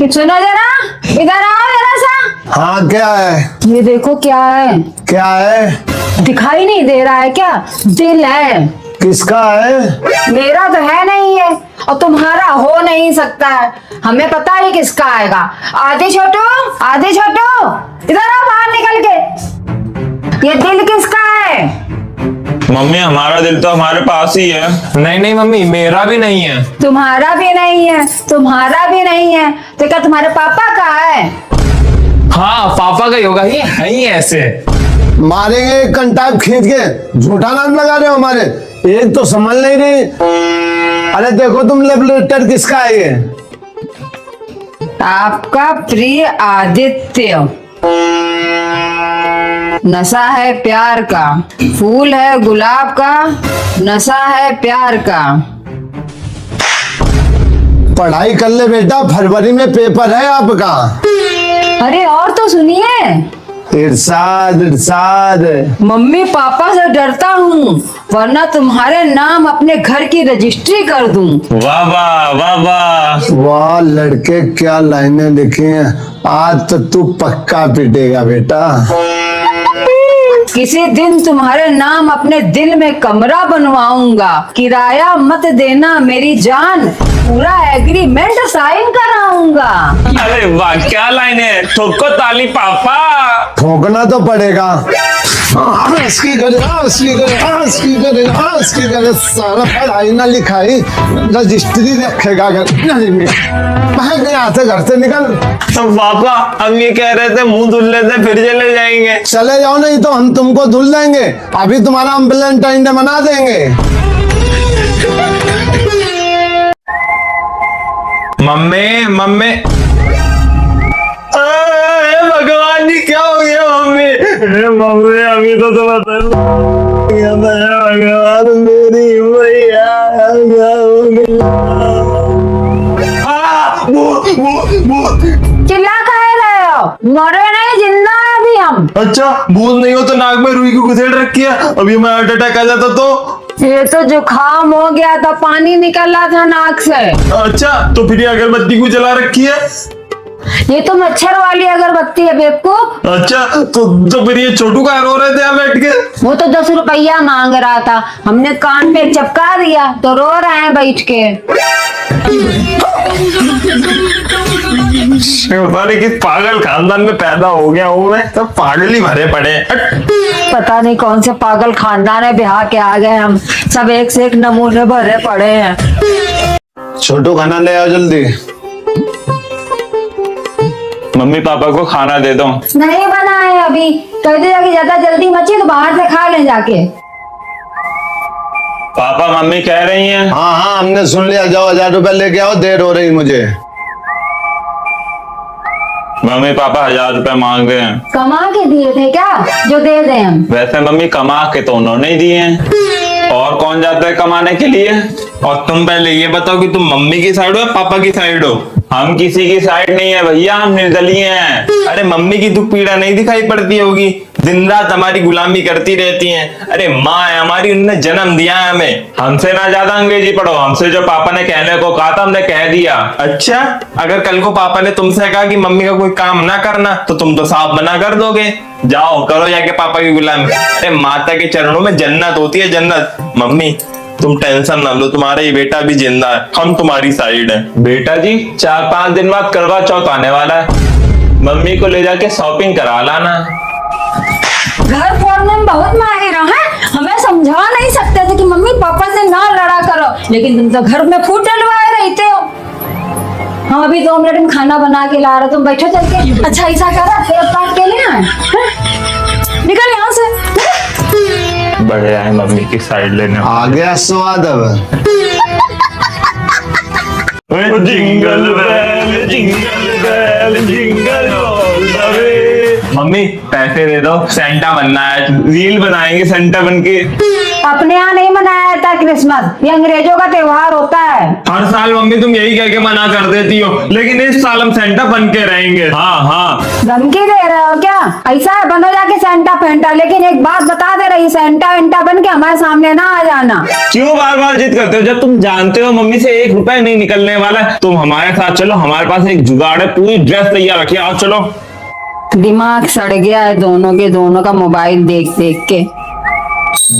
सुनो जरा, इधर आओ जरा सा। हाँ क्या है? ये देखो क्या है। क्या है? दिखाई नहीं दे रहा है क्या? दिल है। किसका है? मेरा तो है नहीं है और तुम्हारा हो नहीं सकता है। हमें पता है किसका आएगा। आदि छोटू, आदि छोटू, इधर आओ बाहर निकल के। ये दिल किसका है? मम्मी हमारा दिल तो हमारे पास ही है। नहीं नहीं मम्मी, मेरा भी नहीं है। तुम्हारा भी नहीं है, तुम्हारा भी नहीं है, तो क्या तुम्हारे पापा का है? हाँ पापा का ही होगा, ये है ही ऐसे। मारेंगे एक कंटाप खींच के। झूठा नाम लगा रहे हो हमारे। एक तो समझ नहीं रही। अरे देखो तुम, लव लेटर किसका है ये? आपका प्रिय आदित्य। नशा है प्यार का, फूल है गुलाब का, नशा है प्यार का। पढ़ाई कर ले बेटा, फरवरी में पेपर है आपका। अरे और तो सुनिए। इरशाद इरशाद। मम्मी पापा से डरता हूँ, वरना तुम्हारे नाम अपने घर की रजिस्ट्री कर दूं। वाह वाह वाह वाह। वाह लड़के, क्या लाइनें लिखी हैं। आज तो तू पक्का पिटेगा बेटा। किसी दिन तुम्हारे नाम अपने दिल में कमरा बनवाऊंगा। किराया मत देना मेरी जान, पूरा एग्रीमेंट साइन कराऊंगा। अरे वाह, क्या लाइन है। ठोको ताली पापा। ठोकना तो पड़ेगा। इसकी करे, इसकी करे, इसकी करे, इसकी करे। सारा पढ़ाई ना लिखाई रजिस्ट्री रखेगा घर में। भाग गया था घर से, निकल। तो पापा हम ये कह रहे थे मुंह धुल लेते फिर चले जाएंगे। चले जाओ, नहीं तो हम तुमको धुल देंगे। अभी तुम्हारा हम वैलेंटाइन डे मना देंगे। मम्मी मम्मी, भगवान जी क्या हो गया मम्मी? मम्मी अभी तो बता भगवान मेरी मैया। चिल्ला काहे रहे हो? मरे नहीं, जिंदा है अभी हम। अच्छा भूत नहीं हो तो नाक में रुई को घुसेड़ रखी है। अभी मैं हार्ट अटैक आ जाता तो? ये तो जुकाम हो गया था, पानी निकल रहा था नाक से। अच्छा तो फिर ये अगरबत्ती को जला रखी है? ये तो मच्छर वाली अगरबत्ती है बेवकूफ। अच्छा तो फिर ये छोटू का रो रहे थे यहाँ बैठ के? वो तो 10 रुपया मांग रहा था, हमने कान पे चपका दिया तो रो रहे हैं बैठ के। अरे किस पागल खानदान में पैदा हो गया हूँ मैं। सब पागल ही भरे पड़े हैं। पता नहीं कौन से पागल खानदान है, ब्याह के आ गए हम। सब एक से एक नमूने भरे पड़े हैं। छोटू खाना ले आओ जल्दी। मम्मी पापा को खाना दे दो। नहीं बना है अभी, कहते जाके ज्यादा जल्दी मची तो बाहर से खा ले जाके। पापा मम्मी कह रही हैं। हाँ हाँ हमने सुन लिया। जाओ 1000 रुपए लेके आओ, देर हो रही मुझे। मम्मी पापा 1000 रुपए मांग रहे हैं। कमा के दिए थे क्या जो दे दें हम? वैसे मम्मी कमा के तो उन्होंने ही दिए हैं, और कौन जाता है कमाने के लिए? और तुम पहले ये बताओ कि तुम मम्मी की साइड हो या पापा की साइड हो? हम किसी की साइड नहीं है भैया, हम निर्दलीय हैं। अरे मम्मी की दुख पीड़ा नहीं दिखाई पड़ती होगी? दिन रात हमारी गुलामी करती रहती हैं। अरे माँ है हमारी, उन्होंने जन्म दिया है हमें। हमसे ना ज्यादा अंग्रेजी पढ़ो। हमसे जो पापा ने कहने को कहा था हमने कह दिया। अच्छा अगर कल को पापा ने तुमसे कहा कि मम्मी का कोई काम ना करना तो तुम तो साफ मना कर दोगे। जाओ करो जाके पापा की गुलामी। अरे माता के चरणों में जन्नत होती है, जन्नत। मम्मी तुम टेंशन ना लो, तुम्हारा ये बेटा भी जिंदा है, हम तुम्हारी साइड है। बेटा जी 4-5 दिन बाद करवा चौथ आने वाला है, मम्मी को ले जाके शॉपिंग करा लाना। घर फोड़ने में बहुत माहिर हो, हैं? हमें समझा नहीं सकते थे कि मम्मी पापा से ना लड़ा करो, लेकिन तुम तो घर में फूट डलवाए रहते हो। हाँ अभी 2 मिनट में खाना बना के ला रहे, तुम बैठो चल के। अच्छा ऐसा करा, पेड़ काट के ले आए। निकल यहाँ से। बड़े आए मम्मी की साइड लेने। आ गया स्वाद अब। Jingle bell jingle bell jingle all the way. Mummy पैसे दे दो, सेंटा बनना है। रील बनाएंगे सेंटा बन के। अपने यहाँ नहीं बनाया था क्रिसमस, ये अंग्रेजों का त्योहार होता है। हर साल मम्मी तुम यही कह के मना कर देती हो, लेकिन इस साल हम सेंटा बन के रहेंगे। हाँ हाँ। धमकी दे रहे हो क्या? ऐसा है, बनो जाके सेंटा फेंटा, लेकिन एक बात बता दे रही, सेंटा वेंटा बन के हमारे सामने ना आ जाना। क्यों बार बार जिद करते हो? जब तुम जानते हो मम्मी से 1 रुपए नहीं निकलने वाला है, तुम हमारे साथ चलो, हमारे पास एक जुगाड़ है, पूरी ड्रेस तैयार रखिए, आओ चलो। दिमाग सड़ गया है दोनों का मोबाइल देख देख के।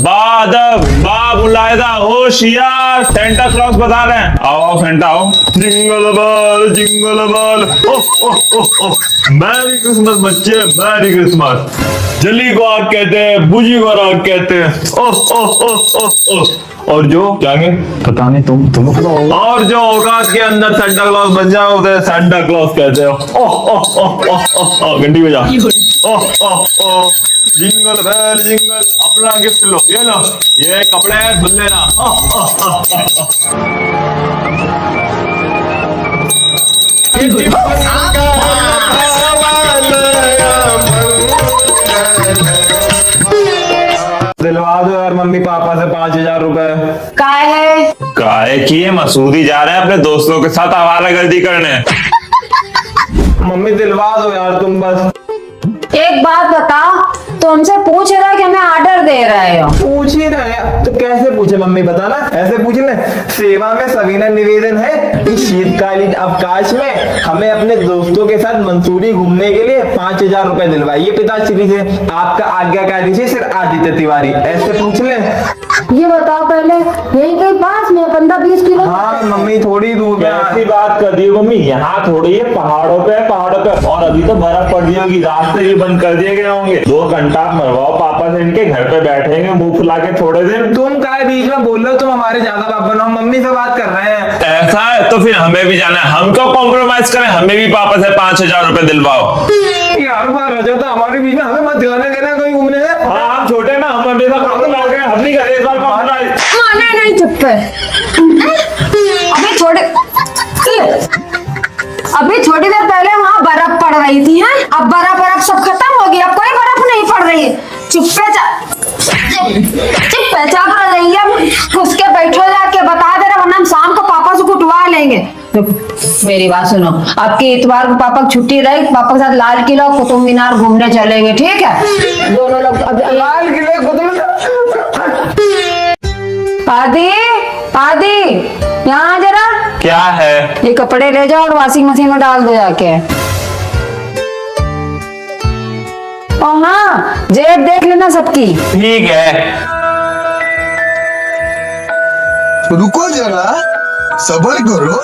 बादब बा मुलायदा होशियार, सेंटा क्लॉज बता रहे हैं। आओ आओ सेंटा आओ। जिंगल बॉल ओ ओ ओ ओ, मैरी क्रिसमस बच्चे, मैरी क्रिसमस। जली को आग कहते हैं, बुझी को राग कहते हैं। ओ ओ ओ ओ ओ। और जो क्या है पता नहीं, तुम और जो औकात के अंदर सेंटा क्लॉज बन जाओ उसे सेंटा क्लॉज कहते हो। ओ ओ ओ ओ ओ, घंटी बजा। ओ ओ ओ, जिंगल बेल जिंगल, अपना गिफ्ट लो, ये कपड़े हैं, धुल लेना। दिलवा दो यार मम्मी पापा से 5,000 रुपए। काहे की है? मसूदी जा रहे हैं अपने दोस्तों के साथ आवारागर्दी करने। मम्मी दिलवा दो यार तुम बस। एक बात बता, तो हमसे पूछ रहा है कि हमें ऑर्डर दे रहे हो? पूछ ही रहे हैं तो कैसे पूछे मम्मी, बताना ऐसे पूछ ले। सेवा में सविनय निवेदन है कि शीतकालीन अवकाश में हमें अपने दोस्तों के साथ मंसूरी घूमने के लिए 5,000 रुपए दिलवाइए पिताश्री से। आपका आज्ञाकारी से श्री आदित्य तिवारी, ऐसे पूछ ले। ये बताओ पहले, यही कहीं पास में 15-20 किलो? हाँ मम्मी थोड़ी दूर में। ऐसी बात कर दी मम्मी, यहाँ थोड़ी है, पहाड़ों पे और अभी तो बर्फ पड़ रही होगी, रास्ते भी बंद कर दिए गए होंगे। 2 घंटा मरवाओ पापा से, इनके घर पे बैठेंगे मुंह फुला के थोड़े दिन। तुम काय बीच में बोल रहे हो? तुम हमारे ज्यादा पापा ना, मम्मी से बात कर रहे हैं। ऐसा है तो फिर हमें भी जाना है, हम क्यों कॉम्प्रोमाइज करें? हमें भी पापा से 5,000 रुपए दिलवाओ। यार बार रजा था हमारे बीच में, हमें मत जाने देना कहीं घूमने से। हाँ हम छोटे ना, हम हमेशा काम लग गए, हम नहीं करे इस बार कॉम्प्रोमाइज। नहीं चुप कर। अभी थोड़ी देर पहले वहाँ बर्फ पड़ रही थी, हैं? अब बर्फ सब खत्म हो गई, अब कोई बर्फ नहीं पड़ रही है। चुप्पे पड़ रही है, उसके बैठो जाके बता दे रहा, वरना हम शाम को पापा से कुटवा लेंगे। तो मेरी बात सुनो, आपकी इतवार को पापा की छुट्टी रही, पापा के साथ लाल किला कुतुब मीनार घूमने चलेंगे, ठीक है? दोनों लोग लाल किले कुतुब। आदि यहाँ जरा। क्या है? ये कपड़े ले जाओ और वॉशिंग मशीन में डाल दो जाके। और हाँ, जेब देख लेना सबकी। ठीक है। रुको जरा, सब्र करो।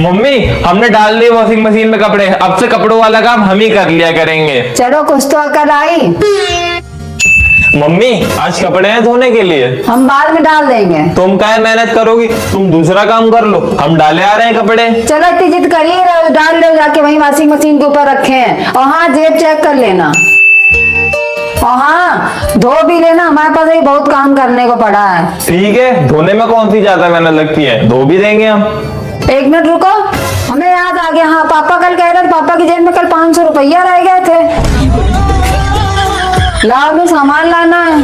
मम्मी हमने डाल दिए वॉशिंग मशीन में कपड़े, अब से कपड़ों वाला काम हम ही कर लिया करेंगे। चलो कुछ तो अकल आई। मम्मी आज कपड़े हैं धोने के लिए, हम बाद में डाल देंगे। तुम काहे मेहनत करोगी? तुम दूसरा काम कर लो, हम डाले आ रहे हैं कपड़े। चलो इतनी जिद करिए, डाल लो जाके वहीं वॉशिंग मशीन के ऊपर रखे हैं। और हाँ, जेब चेक कर लेना। और हाँ, धो भी लेना, हमारे पास भी बहुत काम करने को पड़ा है। ठीक है, धोने में कौन सी ज्यादा मेहनत लगती है, धो भी देंगे हम। 1 मिनट रुको, हमें याद आ गया। हाँ, पापा कल कह रहे थे, पापा की जेब में कल 500 रुपया रह गए थे। लाओ, में सामान लाना है।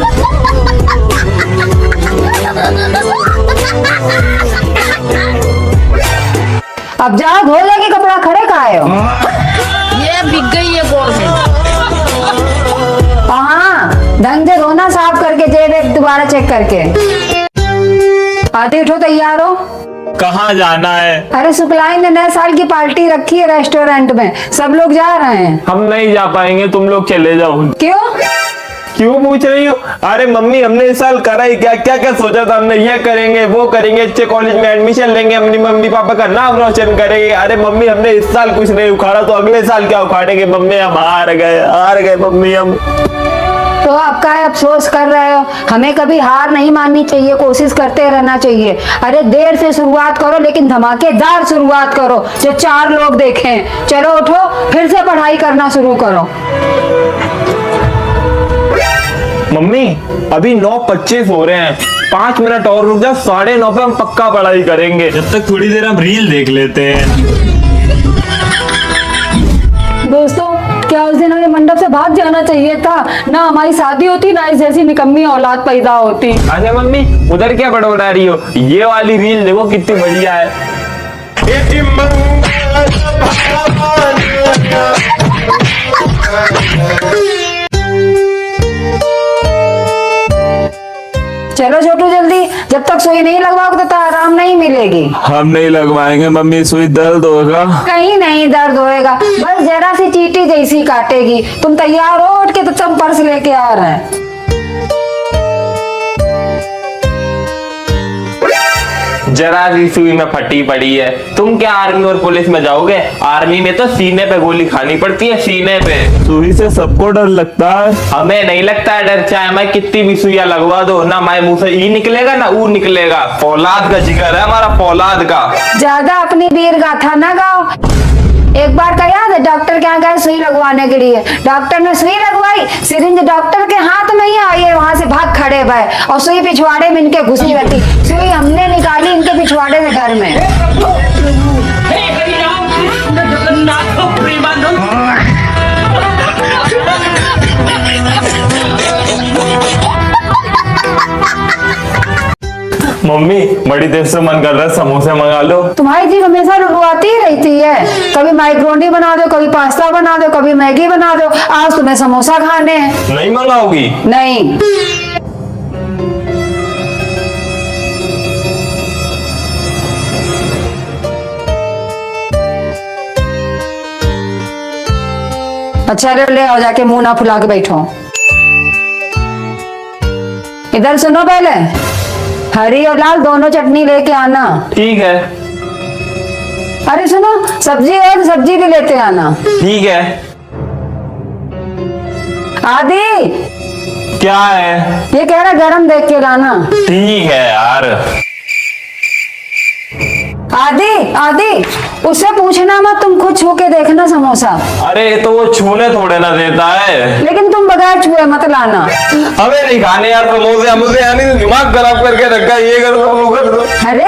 अब जाओ धो लेके कपड़ा, खड़े खाए हो? ये बिक गई है बोल में। हाँ, ढंग से धोना, साफ करके जेब एक दोबारा चेक करके। आते उठो, तैयार हो? कहाँ जाना है? अरे सुखलाई ने नए साल की पार्टी रखी है रेस्टोरेंट में, सब लोग जा रहे हैं। हम नहीं जा पाएंगे, तुम लोग चले जाओ। क्यों? क्यों पूछ रही हो? अरे मम्मी हमने इस साल करा ही क्या क्या सोचा था हमने, ये करेंगे वो करेंगे, अच्छे कॉलेज में एडमिशन लेंगे, अपनी मम्मी पापा का नाम रोशन करेंगे। अरे मम्मी हमने इस साल कुछ नहीं उखाड़ा तो अगले साल क्या उखाड़ेंगे? मम्मी हम हार गए मम्मी हम। तो आप का अफसोस कर रहे हो? हमें कभी हार नहीं माननी चाहिए, कोशिश करते रहना चाहिए। अरे देर से शुरुआत करो लेकिन धमाकेदार शुरुआत करो जो 4 लोग देखें। चलो उठो, फिर से पढ़ाई करना शुरू करो। मम्मी अभी 9:25 हो रहे हैं, 5 मिनट और रुक जा, 9:30 पे हम पक्का पढ़ाई करेंगे। जब तक थोड़ी देर हम रील देख लेते हैं। दोस्तों, क्या उस दिन हमें मंडप से भाग जाना चाहिए था? ना हमारी शादी होती, ना इस जैसी निकम्मी औलाद पैदा होती। अच्छा मम्मी, उधर क्या बड़बड़ा रही हो? ये वाली रील देखो कितनी बढ़िया है। चलो छोटू जल्दी, जब तक सुई नहीं लगवाओगे तो आराम नहीं मिलेगी। हम नहीं लगवाएंगे मम्मी, सुई दर्द होगा। कहीं नहीं दर्द होएगा, बस जरा सी चींटी जैसी काटेगी। तुम तैयार हो? उठ के तो तुम पर्स लेके आ रहे हैं। जरा सी सुई में फटी पड़ी है। तुम क्या आर्मी और पुलिस में जाओगे? आर्मी में तो सीने पे गोली खानी पड़ती है, सीने पे। सुई से सबको डर लगता है। हमें नहीं लगता है डर, चाहे मैं कितनी भी सुइयां लगवा दो ना, मैं मुंह से ई निकलेगा ना ऊ निकलेगा। फौलाद का जिगर है हमारा, फौलाद का। ज्यादा अपनी वीर गाथा ना गाओ। एक बार का याद है, डॉक्टर के यहाँ गए सुई लगवाने के लिए। डॉक्टर ने सुई लगवाई, सिरिंज डॉक्टर के हाथ में ही आई है, वहां से भाग खड़े भय और सुई पिछवाड़े में इनके घुसी रहती। सुई हमने निकाली इनके पिछवाड़े में घर में। मम्मी बड़ी देर से मन कर रहा है, समोसे मंगा लो। तुम्हारी जीभ हमेशा रुकवाती ही रहती है। कभी माइक्रोनी बना दो, कभी पास्ता बना दो, कभी मैगी बना दो। आज तुम्हें समोसा खाने हैं। नहीं मंगाओगी? नहीं। अच्छा ले आओ, जाके मुंह ना फुला के बैठो। इधर सुनो, पहले हरी और लाल दोनों चटनी लेके आना। ठीक है। अरे सुनो, सब्जी है तो सब्जी भी लेते आना। ठीक है। आदि, क्या है? ये कह रहा गरम देख के लाना। ठीक है यार। आदि आदि, उससे पूछना मत, तुम खुद छू के देखना समोसा। अरे तो वो छूने थोड़े ना देता है। लेकिन तुम बगैर छुए मत लाना। हमें नहीं खाने यार समोसे, मुझे यानी दिमाग खराब करके रखा है। ये कर दो वो कर दो। अरे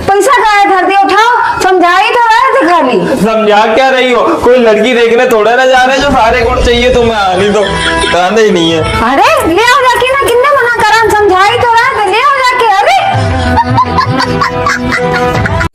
पैसा काहे धर दिया? उठाओ, समझा ही तो रहे थे खाली। समझा क्या रही हो? कोई लड़की देखने थोड़े ना जा रहे जो सारे गुण चाहिए तुम्हें, आनी तो कहना ही नहीं है। अरे ले आओ जाके ना, किन्ने मना करा? समझा ही तो रहे थे, ले आओ जाके। अरे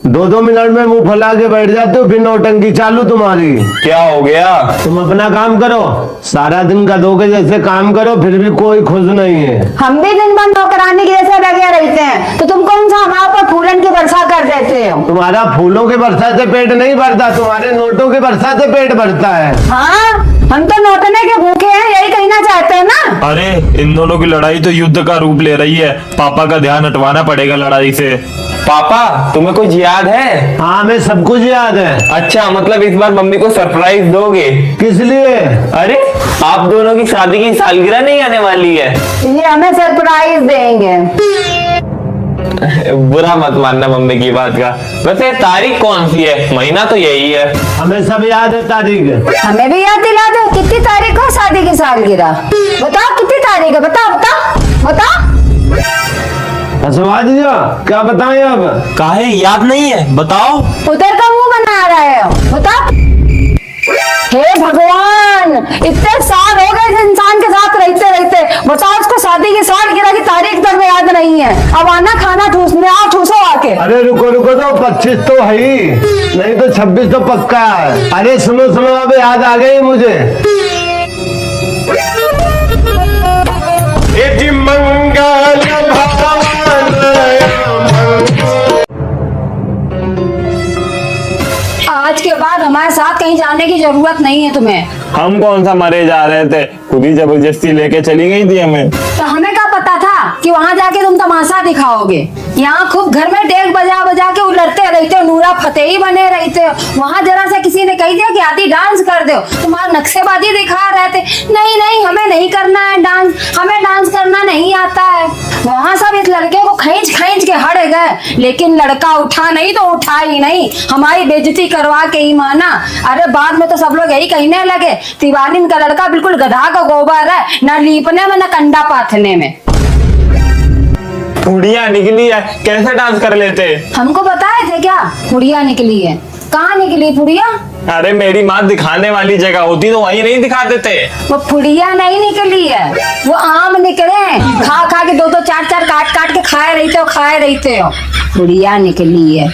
2-2 मिनट में मुंह फैला के बैठ जाते हो, फिर नौटंकी चालू तुम्हारी। क्या हो गया? तुम अपना काम करो, सारा दिन गधों के जैसे काम करो, फिर भी कोई खुश नहीं है। हम भी दिन भर नौकरानी के जैसे लगे रहते हैं, तो तुम कौन सा हमारे ऊपर फूलन की वर्षा कर देते हो? तुम्हारा फूलों के वर्षा से पेट नहीं भरता, तुम्हारे नोटों के वर्षा से पेट भरता है। हाँ, हम तो नौटने के भूखे हैं, यही कहना चाहते हैं ना। अरे इन दोनों की लड़ाई तो युद्ध का रूप ले रही है। पापा का ध्यान हटवाना पड़ेगा लड़ाई से। पापा तुम्हें कुछ याद है? हाँ, हमें सब कुछ याद है। अच्छा, मतलब इस बार मम्मी को सरप्राइज दोगे? किस लिए? अरे आप दोनों की शादी की सालगिरह नहीं आने वाली है? ये हमें सरप्राइज देंगे। बुरा मत मानना मम्मी की बात का। वैसे तारीख कौन सी है? महीना तो यही है। हमें सब याद है तारीख। हमें भी याद दिला दो, कितनी तारीख को शादी की सालगिरह? बताओ कितनी तारीख है, बताओ बताओ बताओ। हंसवा दिया, क्या बताएं अब? काहे याद नहीं है? बताओ। उधर का मुंह बना रहे हो, बताओ। हे भगवान, इतने साल हो गए इस इंसान के साथ रहते रहते, बताओ उसको शादी की सालगिरह की तारीख तक में याद नहीं है। अब आना खाना ठूसने, आओ ठूसो आके। अरे रुको रुको, तो 25 तो है ही, नहीं तो 26 तो पक्का है। अरे सुनो सुनो, अब याद आ गई मुझे। आज के बाद हमारे साथ कहीं जाने की जरूरत नहीं है तुम्हें। हम कौन सा मरे जा रहे थे, खुद ही जबरदस्ती लेके चली गई थी हमें। तो हमें क्या पता था कि वहां जाके तुम तमाशा दिखाओगे। यहाँ खूब घर में डेग बजा बजा के उलटते रहते हो, नूरा फतेही बने रहते हो। वहां जरा से किसी ने कही दिया कि आदि डांस कर दो, तुम्हारा नक्शेबाजी दिखा रहे थे। नहीं नहीं, हमें नहीं करना है डांस, हमें डांस करना नहीं आता है। वहां सब इस लड़के को खींच खींच के हट गए, लेकिन लड़का उठा नहीं तो उठा ही नहीं, हमारी बेइज्जती करवा के ही माना। अरे बाद में तो सब लोग यही कहने लगे तिवारी का लड़का बिल्कुल गधा का गोबर है, न लीपने में न कंडा पाथने में। उड़िया निकली है, कैसे डांस कर लेते? हमको बताए थे क्या पुड़िया निकली है? कहाँ निकली पुड़िया? अरे मेरी माँ दिखाने वाली जगह होती तो वहीं नहीं दिखाते थे। वो पुड़िया नहीं निकली है, वो आम निकले, खा खा के दो दो चार चार काट काट के खाए रहते हो पुड़िया निकली है।